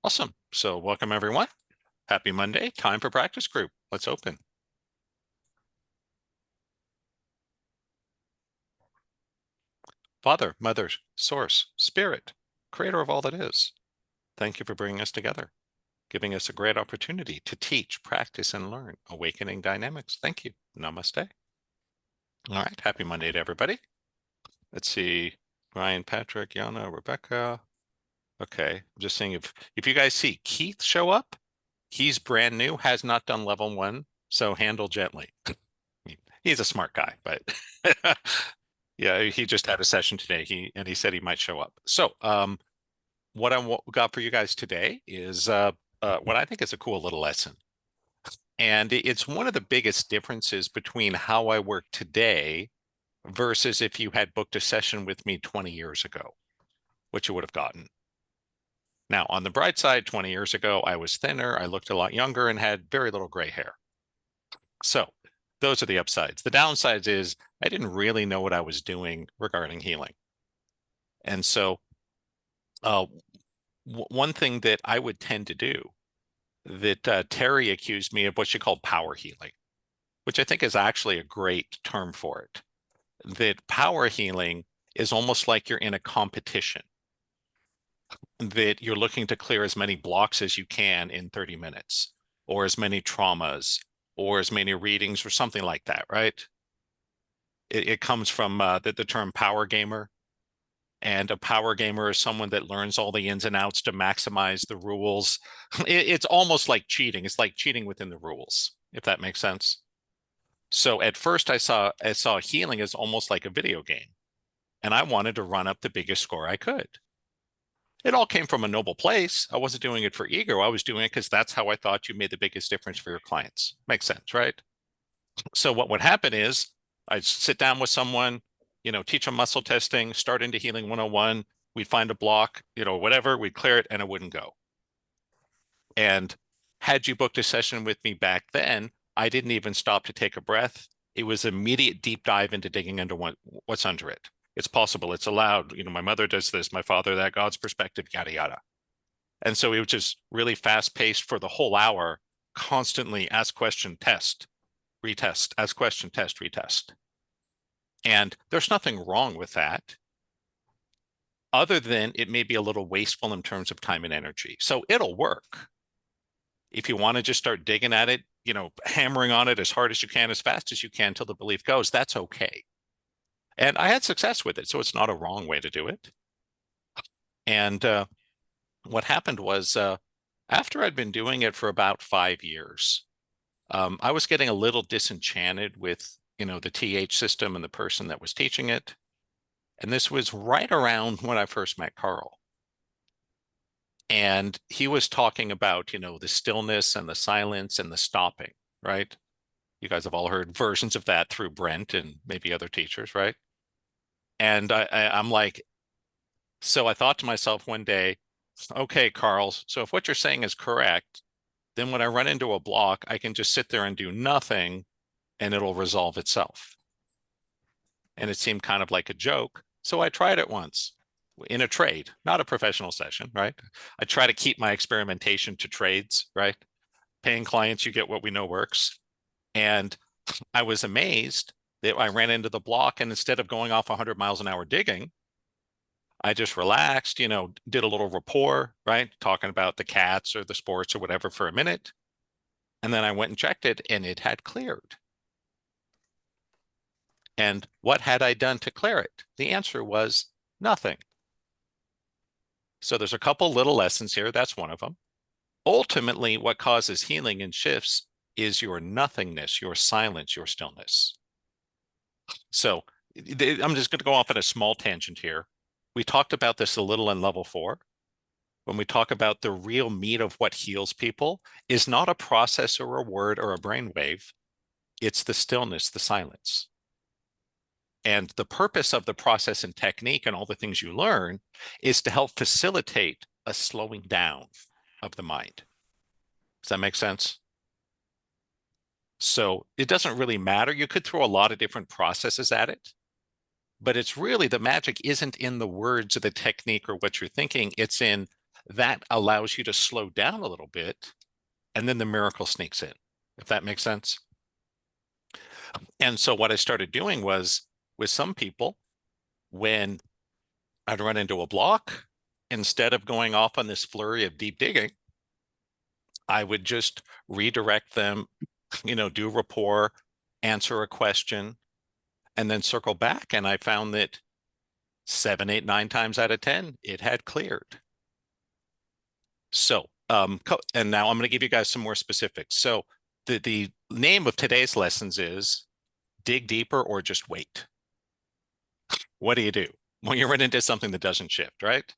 Awesome. So welcome everyone. Happy Monday. Time for practice group. Let's open. Father, Mother, Source, Spirit, Creator of all that is. Thank you for bringing us together, giving us a great opportunity to teach, practice, and learn awakening dynamics. Thank you. Namaste. All right. Happy Monday to everybody. Let's see. Ryan, Patrick, Yana, Rebecca. Okay. I'm just saying if you guys see Keith show up, he's brand new, has not done level 1, so handle gently. He's a smart guy, but yeah, he just had a session today. He said he might show up. So, what I got for you guys today is what I think is a cool little lesson, and it's one of the biggest differences between how I work today versus if you had booked a session with me 20 years ago, what you would have gotten. Now, on the bright side, 20 years ago, I was thinner, I looked a lot younger, and had very little gray hair. So those are the upsides. The downsides is I didn't really know what I was doing regarding healing. And so one thing that I would tend to do that Terry accused me of what she called power healing, which I think is actually a great term for it. That power healing is almost like you're in a competition, that you're looking to clear as many blocks as you can in 30 minutes, or as many traumas, or as many readings, or something like that, right? It comes from the term power gamer. And a power gamer is someone that learns all the ins and outs to maximize the rules. It's almost like cheating. It's like cheating within the rules, if that makes sense. So at first I saw healing as almost like a video game, and I wanted to run up the biggest score I could. It all came from a noble place. I wasn't doing it for ego. I was doing it because that's how I thought you made the biggest difference for your clients. Makes sense, right? So what would happen is I'd sit down with someone, teach them muscle testing, start into healing 101. We'd find a block, whatever, we'd clear it and it wouldn't go. And had you booked a session with me back then, I didn't even stop to take a breath. It was immediate deep dive into digging into what's under it. It's possible, it's allowed. My mother does this, my father that, God's perspective, yada, yada. And so it was just really fast paced for the whole hour, constantly ask question, test, retest, ask question, test, retest. And there's nothing wrong with that, other than it may be a little wasteful in terms of time and energy. So it'll work. If you want to just start digging at it, hammering on it as hard as you can, as fast as you can till the belief goes, that's okay. And I had success with it, so it's not a wrong way to do it. And what happened was after I'd been doing it for about 5 years, I was getting a little disenchanted with the TH system and the person that was teaching it. And this was right around when I first met Carl. And he was talking about, the stillness and the silence and the stopping, right? You guys have all heard versions of that through Brent and maybe other teachers, right? And I'm like, so I thought to myself one day, okay, Carl, so if what you're saying is correct, then when I run into a block, I can just sit there and do nothing and it'll resolve itself. And it seemed kind of like a joke. So I tried it once in a trade, not a professional session, right? I try to keep my experimentation to trades, right? Paying clients, you get what we know works. And I was amazed that I ran into the block, and instead of going off 100 miles an hour digging, I just relaxed, did a little rapport, right? Talking about the cats or the sports or whatever for a minute. And then I went and checked it, and it had cleared. And what had I done to clear it? The answer was nothing. So there's a couple little lessons here. That's one of them. Ultimately, what causes healing and shifts is your nothingness, your silence, your stillness. So I'm just going to go off on a small tangent here. We talked about this a little in level 4. When we talk about the real meat of what heals people is not a process or a word or a brainwave. It's the stillness, the silence. And the purpose of the process and technique and all the things you learn is to help facilitate a slowing down of the mind. Does that make sense? So it doesn't really matter. You could throw a lot of different processes at it, but it's really, the magic isn't in the words or the technique or what you're thinking. It's in that allows you to slow down a little bit, and then the miracle sneaks in, if that makes sense. And so what I started doing was, with some people, when I'd run into a block, instead of going off on this flurry of deep digging, I would just redirect them, do rapport, answer a question, and then circle back. And I found that 7, 8, 9 times out of 10, it had cleared. So, and now I'm going to give you guys some more specifics. So the name of today's lessons is dig deeper or just wait. What do you do when you run into something that doesn't shift, right?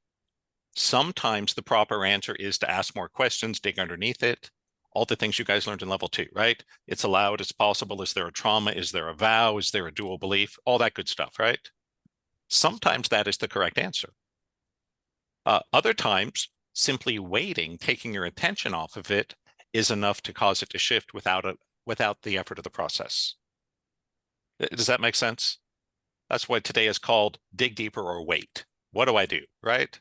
Sometimes the proper answer is to ask more questions, dig underneath it. All the things you guys learned in level 2, right? It's allowed, it's possible. Is there a trauma? Is there a vow? Is there a dual belief? All that good stuff, right? Sometimes that is the correct answer. Other times, simply waiting, taking your attention off of it, is enough to cause it to shift without the effort of the process. Does that make sense? That's what today is called dig deeper or wait. What do I do, right?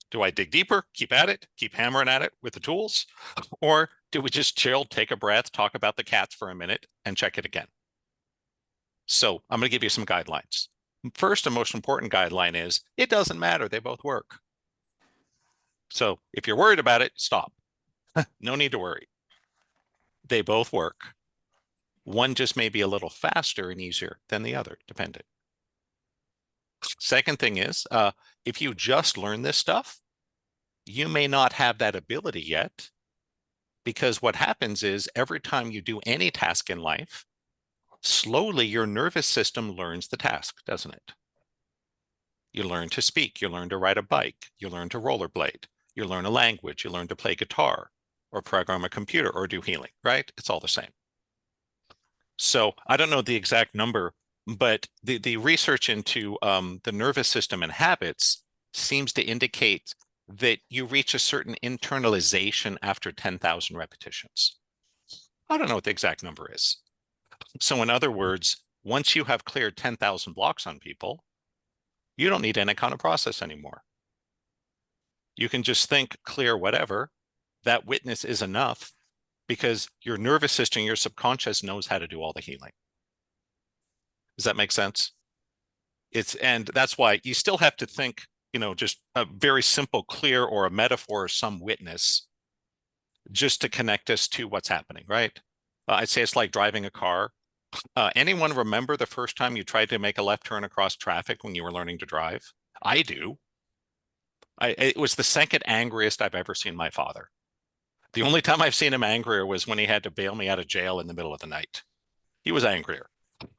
Do I dig deeper, keep at it, keep hammering at it with the tools? Or do we just chill, take a breath, talk about the cats for a minute, and check it again? So I'm going to give you some guidelines. First and most important guideline is it doesn't matter. They both work. So if you're worried about it, stop. No need to worry. They both work. One just may be a little faster and easier than the other, depending. Second thing is, if you just learn this stuff, you may not have that ability yet, because what happens is every time you do any task in life, slowly your nervous system learns the task, doesn't it? You learn to speak, you learn to ride a bike, you learn to rollerblade, you learn a language, you learn to play guitar or program a computer or do healing, right? It's all the same. So I don't know the exact number, but the research into the nervous system and habits seems to indicate that you reach a certain internalization after 10,000 repetitions. I don't know what the exact number is. So in other words, once you have cleared 10,000 blocks on people, you don't need any kind of process anymore. You can just think, clear, whatever. That witness is enough because your nervous system, your subconscious knows how to do all the healing. Does that make sense? And that's why you still have to think, just a very simple, clear, or a metaphor or some witness just to connect us to what's happening, right? I'd say it's like driving a car. Anyone remember the first time you tried to make a left turn across traffic when you were learning to drive? I do. It was the second angriest I've ever seen my father. The only time I've seen him angrier was when he had to bail me out of jail in the middle of the night. He was angrier.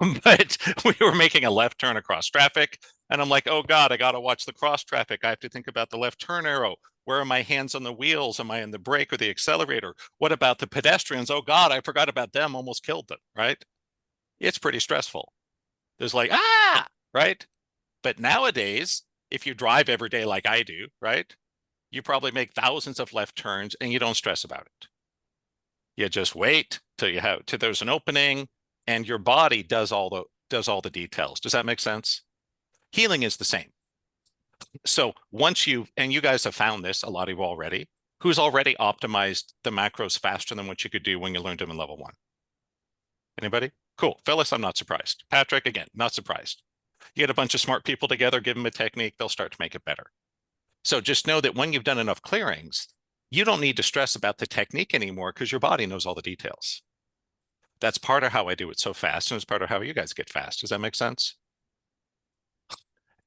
But we were making a left turn across traffic, and I'm like, oh God, I got to watch the cross traffic. I have to think about the left turn arrow. Where are my hands on the wheels? Am I in the brake or the accelerator? What about the pedestrians? Oh God, I forgot about them, almost killed them, right? It's pretty stressful. There's like, right? But nowadays, if you drive every day like I do, right, you probably make thousands of left turns and you don't stress about it. You just wait till there's an opening, and your body does all the details. Does that make sense? Healing is the same. So and you guys have found this, a lot of you already, who's already optimized the macros faster than what you could do when you learned them in level 1? Anybody? Cool. Phyllis, I'm not surprised. Patrick, again, not surprised. You get a bunch of smart people together, give them a technique, they'll start to make it better. So just know that when you've done enough clearings, you don't need to stress about the technique anymore because your body knows all the details. That's part of how I do it so fast, and it's part of how you guys get fast. Does that make sense?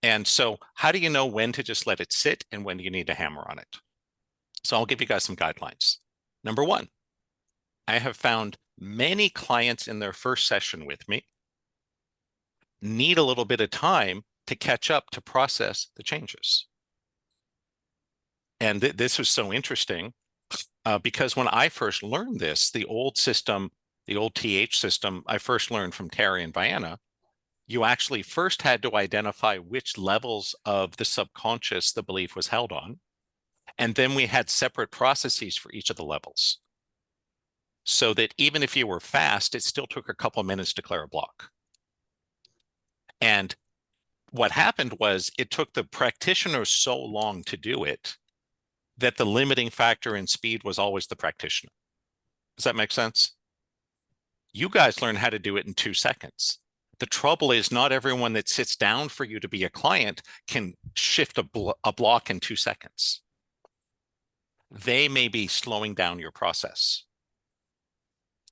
And so how do you know when to just let it sit and when do you need to hammer on it? So I'll give you guys some guidelines. Number 1, I have found many clients in their first session with me need a little bit of time to catch up to process the changes. And this was so interesting because when I first learned this, the old system, the old TH system, I first learned from Terry and Vienna, you actually first had to identify which levels of the subconscious the belief was held on. And then we had separate processes for each of the levels. So that even if you were fast, it still took a couple of minutes to clear a block. And what happened was it took the practitioner so long to do it that the limiting factor in speed was always the practitioner. Does that make sense? You guys learn how to do it in 2 seconds. The trouble is not everyone that sits down for you to be a client can shift a block in 2 seconds. They may be slowing down your process.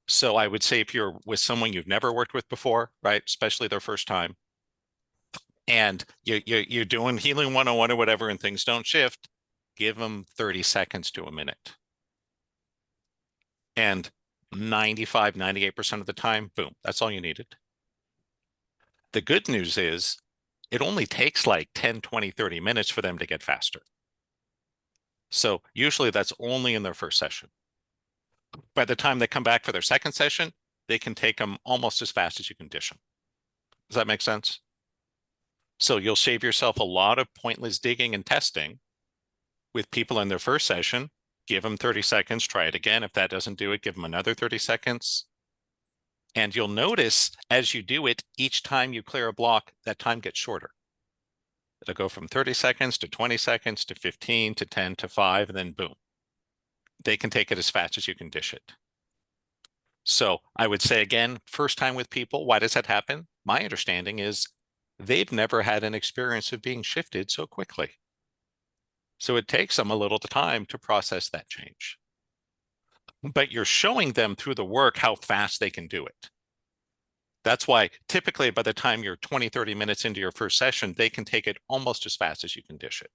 So I would say if you're with someone you've never worked with before, right, especially their first time, and you're doing healing 101 or whatever and things don't shift, give them 30 seconds to a minute. And 95, 98% of the time, boom, that's all you needed. The good news is it only takes like 10, 20, 30 minutes for them to get faster. So usually that's only in their first session. By the time they come back for their second session, they can take them almost as fast as you can dish them. Does that make sense? So you'll save yourself a lot of pointless digging and testing with people in their first session. Give them 30 seconds, try it again. If that doesn't do it, give them another 30 seconds. And you'll notice as you do it, each time you clear a block, that time gets shorter. It'll go from 30 seconds to 20 seconds to 15 to 10 to 5, and then boom. They can take it as fast as you can dish it. So I would say again, first time with people, why does that happen? My understanding is they've never had an experience of being shifted so quickly. So it takes them a little time to process that change. But you're showing them through the work how fast they can do it. That's why typically by the time you're 20, 30 minutes into your first session, they can take it almost as fast as you can dish it.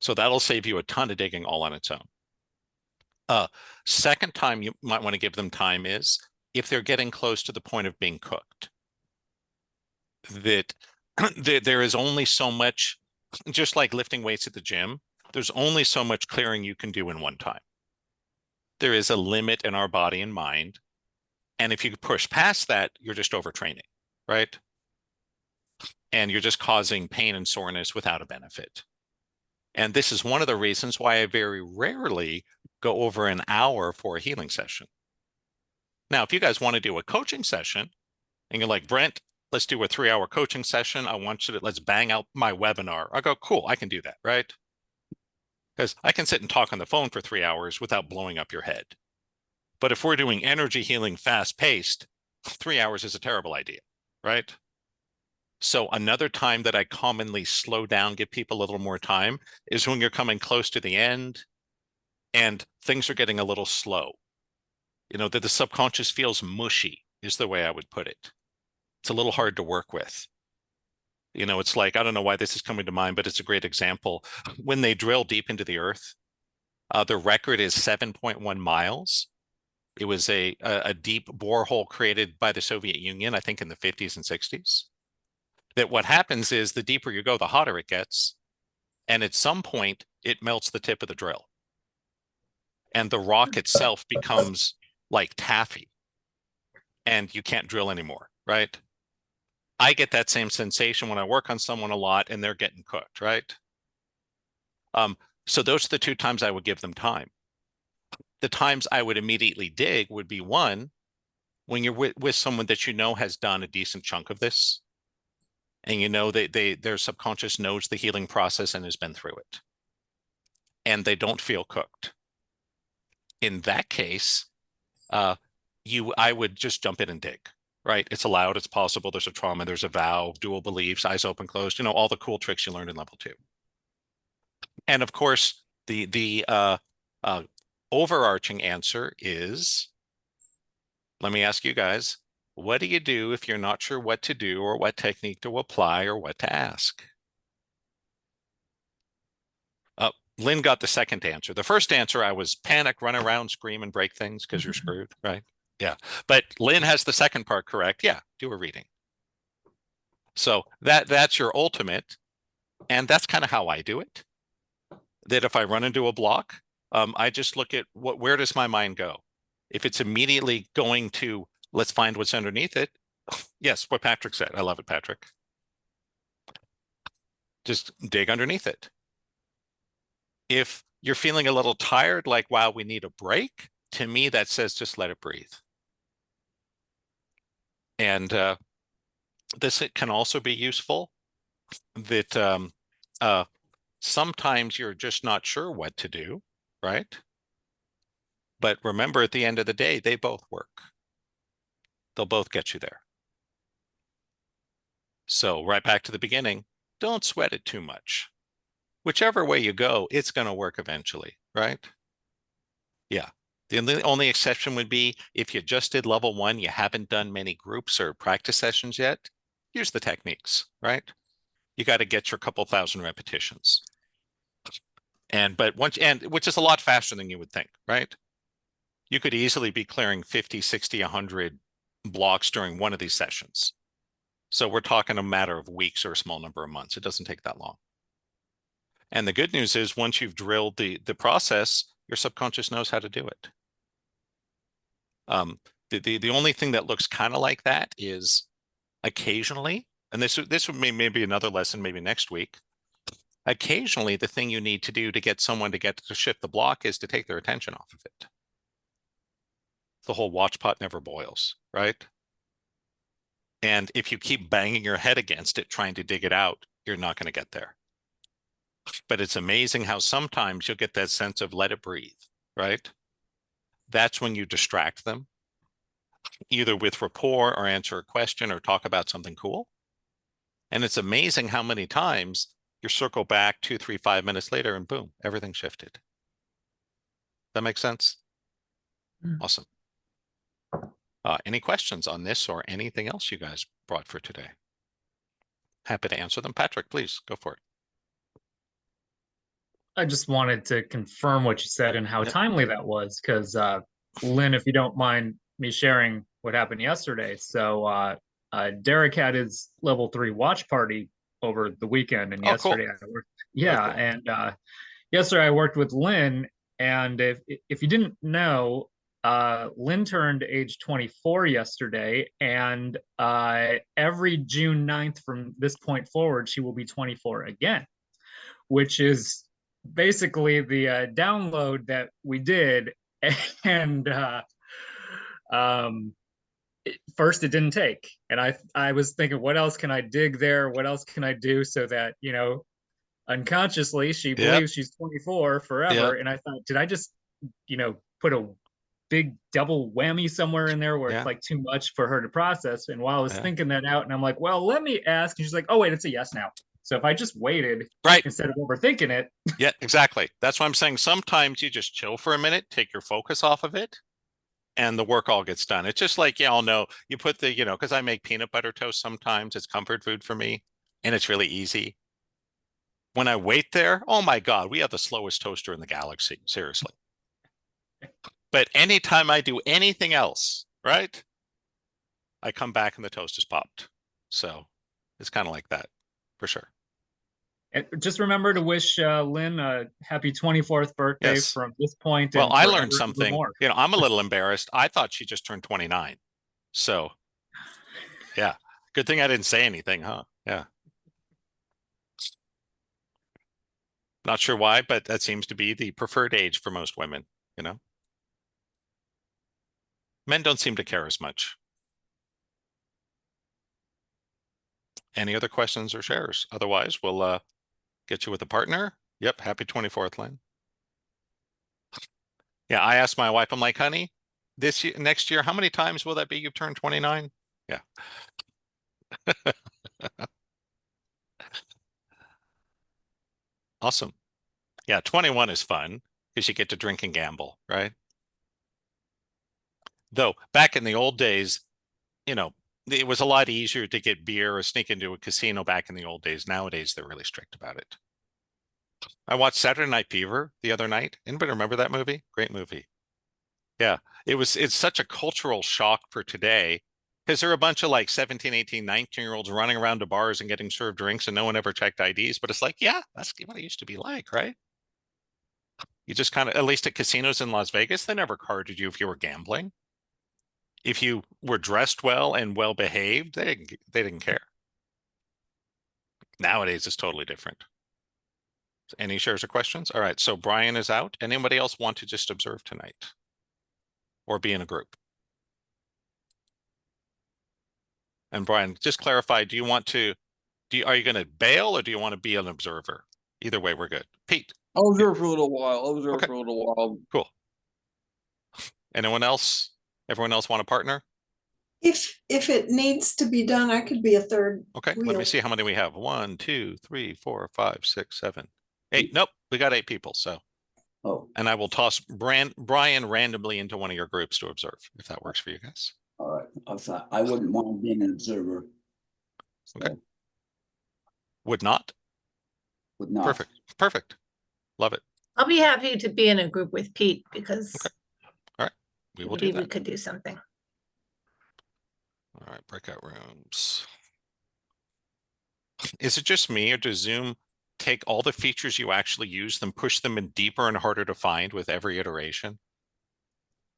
So that'll save you a ton of digging all on its own. Second time you might want to give them time is if they're getting close to the point of being cooked. That there is only so much, just like lifting weights at the gym, there's only so much clearing you can do in one time. There is a limit in our body and mind. And if you push past that, you're just overtraining, right? And you're just causing pain and soreness without a benefit. And this is one of the reasons why I very rarely go over an hour for a healing session. Now, if you guys want to do a coaching session and you're like, Brent, let's do a 3-hour coaching session. I want you to, let's bang out my webinar. I go, cool, I can do that, right? Because I can sit and talk on the phone for 3 hours without blowing up your head. But if we're doing energy healing fast paced, 3 hours is a terrible idea, right? So another time that I commonly slow down, give people a little more time, is when you're coming close to the end and things are getting a little slow. You know, that the subconscious feels mushy is the way I would put it. It's a little hard to work with. You know, it's like, I don't know why this is coming to mind, but it's a great example. When they drill deep into the earth, the record is 7.1 miles. It was a deep borehole created by the Soviet Union, I think in the 50s and 60s. That what happens is the deeper you go, the hotter it gets. And at some point, it melts the tip of the drill. And the rock itself becomes like taffy. And you can't drill anymore, right? I get that same sensation when I work on someone a lot and they're getting cooked, right? So those are the 2 times I would give them time. The times I would immediately dig would be one, when you're with someone that you know has done a decent chunk of this, and you know their subconscious knows the healing process and has been through it, and they don't feel cooked. In that case, I would just jump in and dig, right? It's allowed, it's possible, there's a trauma, there's a vow, dual beliefs, eyes open, closed, you know, all the cool tricks you learned in level 2. And of course, the overarching answer is, let me ask you guys, what do you do if you're not sure what to do or what technique to apply or what to ask? Lynn got the second answer. The first answer, I was panic, run around, scream, and break things because you're screwed, right? Yeah. But Lynn has the second part correct. Yeah, do a reading. So that's your ultimate. And that's kind of how I do it. That if I run into a block, I just look at where does my mind go? If it's immediately going to, let's find what's underneath it. Yes, what Patrick said. I love it, Patrick. Just dig underneath it. If you're feeling a little tired, like, wow, we need a break, to me, that says just let it breathe. And this can also be useful that Sometimes you're just not sure what to do, right? But remember, at the end of the day, they both work. They'll both get you there. So right back to the beginning, don't sweat it too much. Whichever way you go, it's going to work eventually, right? Yeah. The only exception would be if you just did level 1, you haven't done many groups or practice sessions yet. Here's the techniques, right? You got to get your couple thousand repetitions. But which is a lot faster than you would think, right? You could easily be clearing 50, 60, 100 blocks during one of these sessions. So we're talking a matter of weeks or a small number of months. It doesn't take that long. And the good news is once you've drilled the process, your subconscious knows how to do it. The only thing that looks kind of like that is occasionally, and this would be maybe another lesson, maybe next week. Occasionally, the thing you need to do to get someone to shift the block is to take their attention off of it. The whole watch pot never boils, right? And if you keep banging your head against it, trying to dig it out, you're not going to get there. But it's amazing how sometimes you'll get that sense of let it breathe, right? That's when you distract them, either with rapport or answer a question or talk about something cool. And it's amazing how many times you circle back 2, 3, 5 minutes later and boom, everything shifted. That makes sense? Awesome. Any questions on this or anything else you guys brought for today? Happy to answer them. Patrick, please go for it. I just wanted to confirm what you said and how Yep. timely that was, because Lynn, if you don't mind me sharing what happened yesterday. So Derek had his level 3 watch party over the weekend, and Oh, cool. yesterday I worked. Very Yeah, cool. and yesterday I worked with Lynn, and if you didn't know, Lynn turned age 24 yesterday, and every June 9th from this point forward, she will be 24 again, which is basically the download that we did. And um, first it didn't take. And I was thinking, what else can I dig there? What else can I do so that, unconsciously she Yep. believes she's 24 forever. Yep. And I thought, did I just, put a big double whammy somewhere in there where it's Yeah. like too much for her to process? And while I was Yeah. thinking that out, and I'm like, well, let me ask. And she's like, oh, wait, it's a yes now. So if I just waited Right. instead of overthinking it. Yeah, exactly. That's why I'm saying sometimes you just chill for a minute, take your focus off of it, and the work all gets done. It's just like, yeah, I'll know you put because I make peanut butter toast sometimes. It's comfort food for me, and it's really easy. When I wait there, oh my God, we have the slowest toaster in the galaxy. Seriously. But anytime I do anything else, right, I come back and the toast is popped. So it's kind of like that for sure. And just remember to wish Lynn a happy 24th birthday Yes. from this point Well, and I forever learned something. evermore. I'm a little embarrassed. I thought she just turned 29. So yeah, good thing I didn't say anything, huh? Yeah. Not sure why, but that seems to be the preferred age for most women, you know? Men don't seem to care as much. Any other questions or shares? Otherwise, we'll get you with a partner. Yep, happy 24th, Lynn. Yeah, I asked my wife, I'm like, honey, next year, how many times will that be you've turned 29? Yeah. Awesome. Yeah, 21 is fun because you get to drink and gamble, right? Though back in the old days, you know, it was a lot easier to get beer or sneak into a casino back in the old days. Nowadays, they're really strict about it. I watched Saturday Night Fever the other night. Anybody remember that movie? Great movie. Yeah, it's such a cultural shock for today because there are a bunch of like 17, 18, 19-year-olds running around to bars and getting served drinks and no one ever checked IDs. But it's like, yeah, that's what it used to be like, right? You just kind of, at least at casinos in Las Vegas, they never carded you if you were gambling. If you were dressed well and well behaved, they didn't care. Nowadays, it's totally different. Any shares or questions? All right, so Brian is out. Anybody else want to just observe tonight or be in a group? And Brian, just clarify, are you going to bail or do you want to be an observer? Either way, we're good. Pete. I'll observe for a little while. I'll observe Okay. for a little while. Cool. Anyone else? Everyone else want a partner? If it needs to be done, I could be a third Okay, let wheel. me see how many we have. 1, 2, 3, 4, 5, 6, 7, 8. Nope, we got 8 people. So, Oh, and I will toss Brian randomly into one of your groups to observe, if that works for you guys. all right. I wouldn't mind being an observer. So, Okay. Would not? would not. Perfect. Perfect. Love it. I'll be happy to be in a group with Pete because Okay. All right. We will do maybe we that. could do something. All right. Breakout rooms. Is it just me, or does Zoom take all the features you actually use, then push them in deeper and harder to find with every iteration?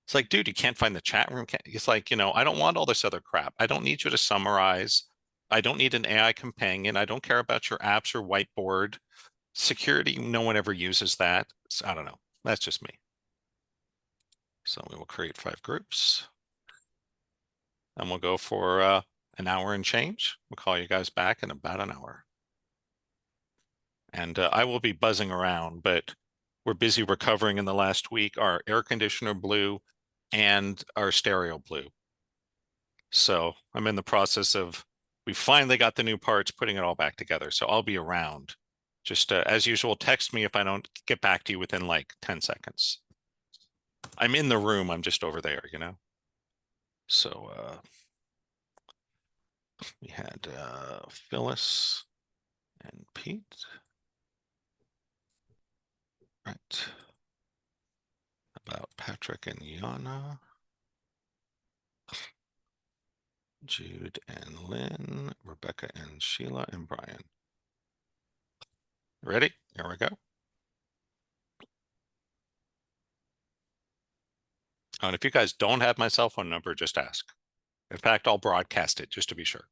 It's like, dude, you can't find the chat room. It's like, you know, I don't want all this other crap. I don't need you to summarize. I don't need an AI companion. I don't care about your apps or whiteboard. Security, no one ever uses that. So, I don't know. That's just me. So we will create 5 groups. And we'll go for an hour and change. We'll call you guys back in about an hour. And I will be buzzing around, but we're busy recovering in the last week. Our air conditioner blew and our stereo blew. So I'm in the process of, we finally got the new parts, putting it all back together. So I'll be around. Just as usual, text me if I don't get back to you within like 10 seconds. I'm in the room, I'm just over there, you know? So we had Phyllis and Pete. Right. About Patrick and Yana. Jude and Lynn, Rebecca and Sheila and Brian. Ready? Here we go. Oh, and if you guys don't have my cell phone number, just ask. In fact, I'll broadcast it just to be sure.